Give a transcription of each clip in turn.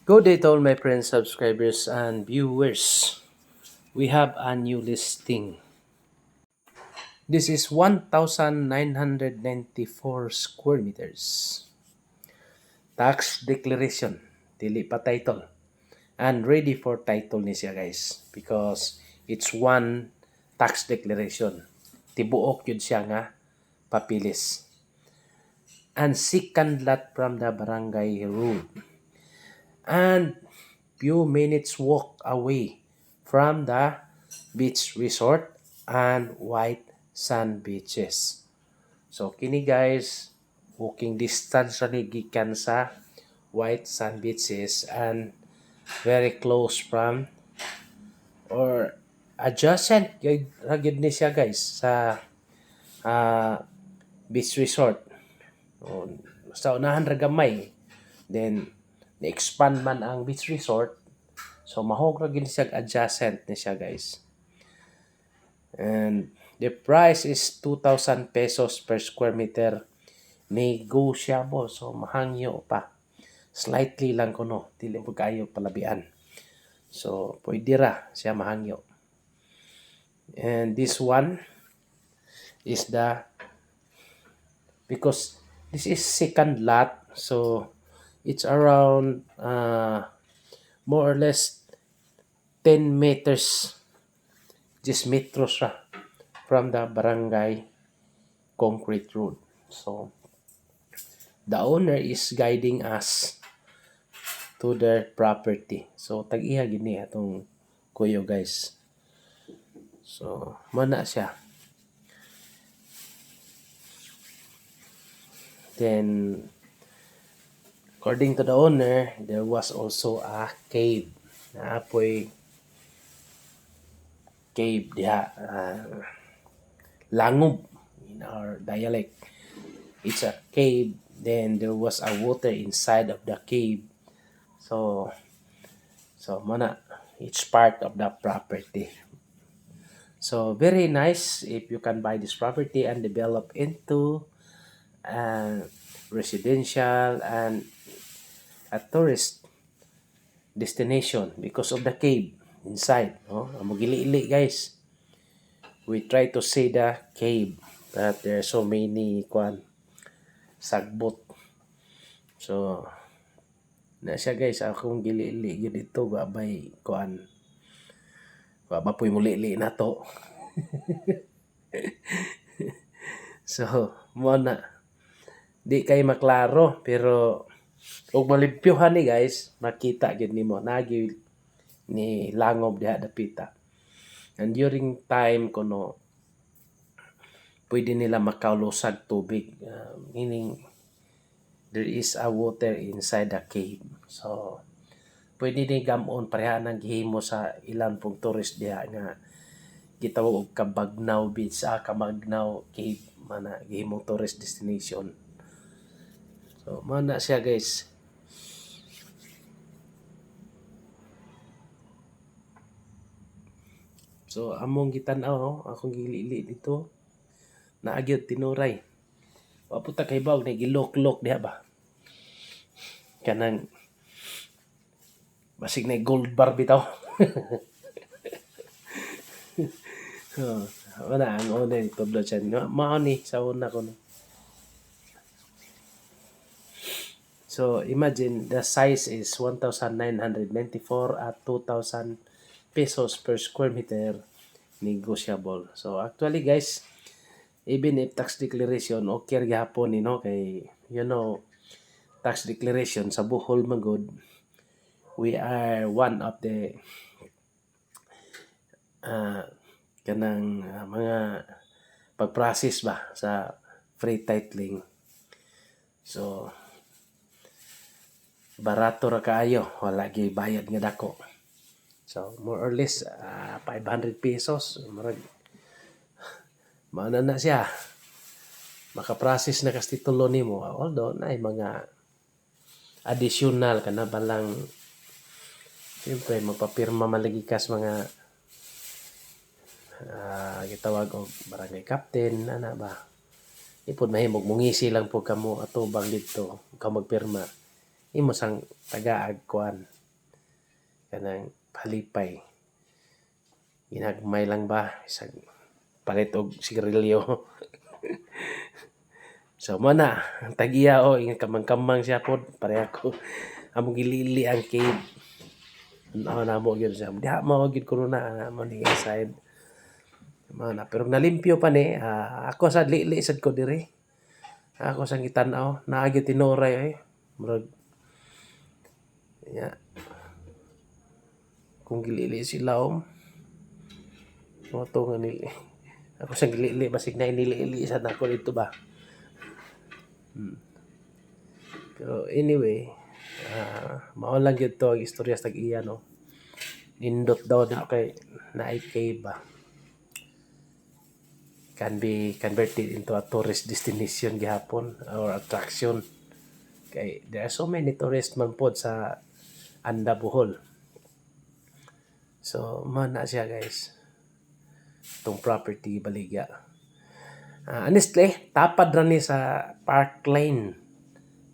Good day to all my friends, subscribers, and viewers. We have a new listing. This is 1,994 square meters. Tax declaration, dili pa title. And ready for title ni siya guys because it's one tax declaration. Tibuok yun siya nga papilis. And second lot from the barangay road. And few minutes walk away from the beach resort and white sand beaches. So kini guys, walking distance ra ni gikan sa white sand beaches and very close from or adjacent ra gyud ni siya guys sa ah, beach resort. O, sa unahan ra gamay. Then na-expand man ang beach resort. So mahog ra gyud siya adjacent ni siya guys. And the price is 2,000 pesos per square meter. Negotiable. So mahangyo pa. Slightly lang kuno. Dili po kayo palabian. So pwede ra siya mahangyo. And this one is because this is second lot. So it's around more or less 10 meters. Just metros ra from the barangay concrete road. So the owner is guiding us to their property. So tag-iya gini atong kuyo guys. So mana siya. Then according to the owner, there was also a cave. Naapoy cave diha, langob in our dialect. It's a cave. Then there was a water inside of the cave. So mana it's part of the property. So very nice if you can buy this property and develop into residential and a tourist destination because of the cave inside. No? Amo gili-ili guys. We try to see the cave but there are so many sagbot. So na siya guys, akong gili-ili gyud dito babay babapoy muli-li na to. So mo na di kay maklaro pero ug malimpyohan ni guys makita gid nimo nagi ni langob diha dapita. And during time kuno pwede nila makalusag tubig, meaning there is a water inside the cave. So pwede ni gamon pareha nang gihimo sa ilang pong tourist diha nga gitawag og Kabagnaw Beach, Kabagnaw Cave mana gihimong tourist destination. So mana siya guys. So among gitan-aw no, akong gilili dito naagyod tinuray. Wa puta kay bawg na gilok-lok diha ba. Kanang basig na gold bar bitaw. Oh, wala ang una ni Pablo Chan. Mao ni sa una ko no. So imagine the size is 1,994 at 2,000 pesos per square meter negotiable. So actually guys, even if tax declaration okay gyapon ni no kay tax declaration sa Bohol magod we are one of the mga pag-process ba sa free titling. So barato ra kaayo, wala gyud bayad nga dako. So more or less 500 pesos murag maana na siya. Maka-process na kasi tulo nimo although na mga additional kana balang siyempre magpapirma malagi kas mga gitawag og barangay captain ana ba ipod mahimog mungisi lang po kamo atubang dito ka magpirma imo sang tagaag kuan kanang palipay ginagmay lang ba isang palit og sigarilyo. So mo na ang tag-iya o ingon kamang-kamang siya pod pareha ko among gilili ang cave. Na mo gyud siya diha mo gyud ko na mo ni side mo na pero nalimpyo pa ni ako sad lili sad ko diri ako sang gitan-aw naa gyud tinuray murag ya kung gilili sila mo to nga nili ako sang gilili basig na inili sad ako dito ba. Pero anyway, mao lang gyud to ang istorya sa tag-iya no. Nindot daw din kay naay cave ba. Can be converted into a tourist destination gihapon or attraction. Kay there are so many tourists man pod sa Anda Bohol. So, man na siya guys. Itong property baligya. Honestly, tapad ra ni sa Parkline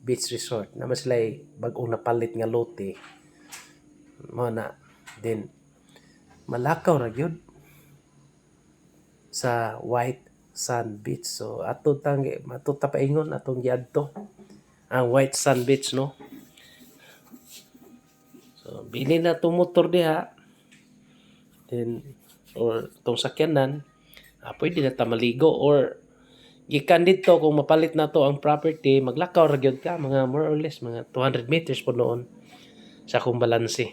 Beach Resort. Naman sila bagong napalit nga lote. Mo na. Then, malakaw ra gyud sa White Sand Beach. So, ato ta paingon atong giadto. Ang White Sand Beach, no? So, bili na itong motor diha. Then, or itong sakyanan, pwede na ta maligo or gikan dito kung mapalit na to ang property, maglakaw ra gyud ka mga more or less mga 200 meters po noon sa akong balanse.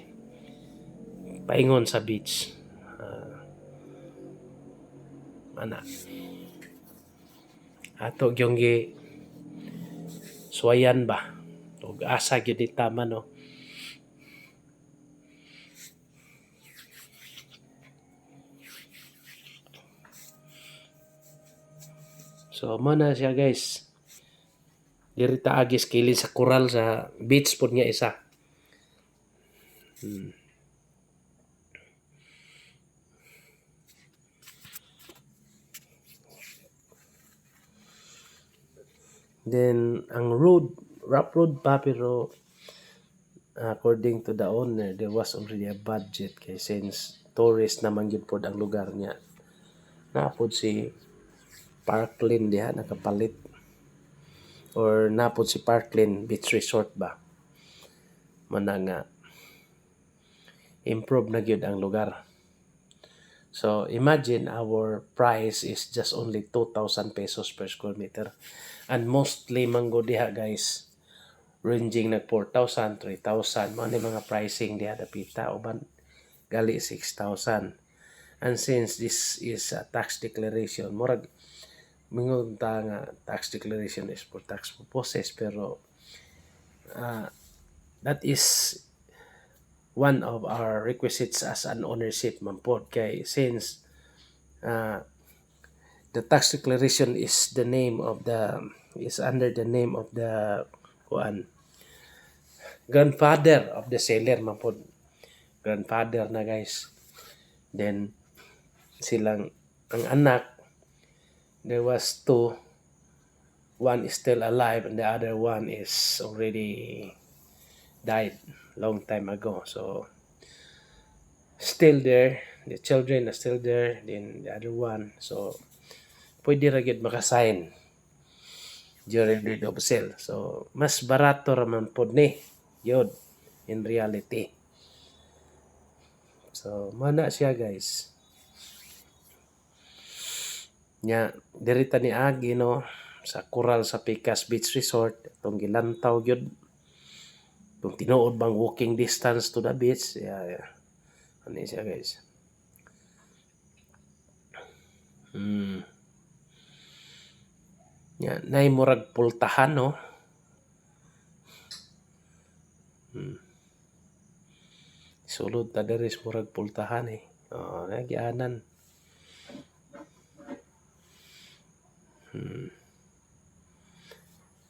Paingon sa beach. Ana. Ato gyung gi suwayan ba. Ug asa gyud ni tama no. So, mana siya guys. Diri ta agis kilid sa koral sa beach pod nga isa. Then, ang rough road pa pero according to the owner, there was already a budget kay since tourist naman gyud pod ang lugar niya. Napod si Parkland diha nakapalit or napod si Parkland Beach Resort ba mana nga improve na gyud ang lugar. So imagine our price is just only 2,000 pesos per square meter and mostly manggo diha guys ranging nag 4,000, 3,000 mo ni mga pricing diha dapita uban gali 6,000. And since this is a tax declaration murag mingon ta nga tax declaration is for tax purposes pero that is one of our requisites as an ownership man pod kay since the tax declaration is the name of the is under the name of the kuan grandfather of the seller man pod grandfather na guys. Then silang ang anak there was two, one is still alive and the other one is already died long time ago. So still there, the children are still there, then the other one. So pwede ra gyud makasign during deed of sale. So mas barato ra man pod ni yun in reality. So mana siya guys. Nya dirita ni agi no sa Coral sa Picas Beach Resort itong gilantaw gyud kung tinuod bang walking distance to the beach ano siya guys. Nya nay murag pultahan no. Sulod ta diri murag pultahan nagyanan.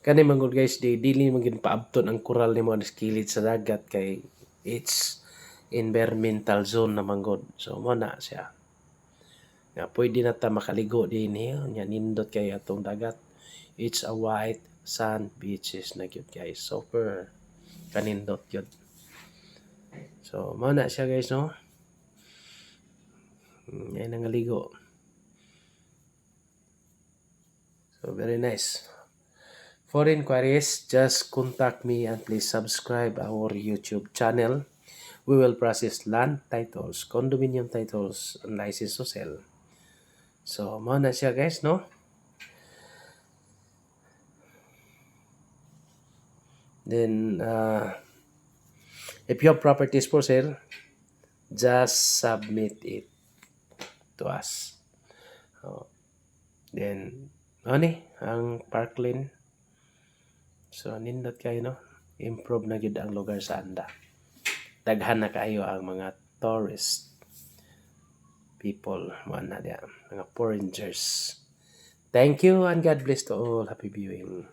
Kani manggod guys dili man gid paabton ang coral nimo sa kilid sa dagat kay it's environmental zone na manggod. So mo na siya. Nga pwede na ta makaligo dinhi nya nindot kay atong dagat. It's a white sand beaches na gyud guys. Super kanindot yun. So mao na siya guys, no. Yan ang ligo. So very nice. For inquiries, just contact me and please subscribe our YouTube channel. We will process land titles, condominium titles, and license to sell. So mao na siya guys, no. Then if you have properties for sale, just submit it to us. Then ani ang Parkland. So nindot kayo, no. Improve na gid ang lugar sa anda. Daghan na kayo ang mga tourist people, mga foreigners. Thank you and God bless to all. Happy viewing.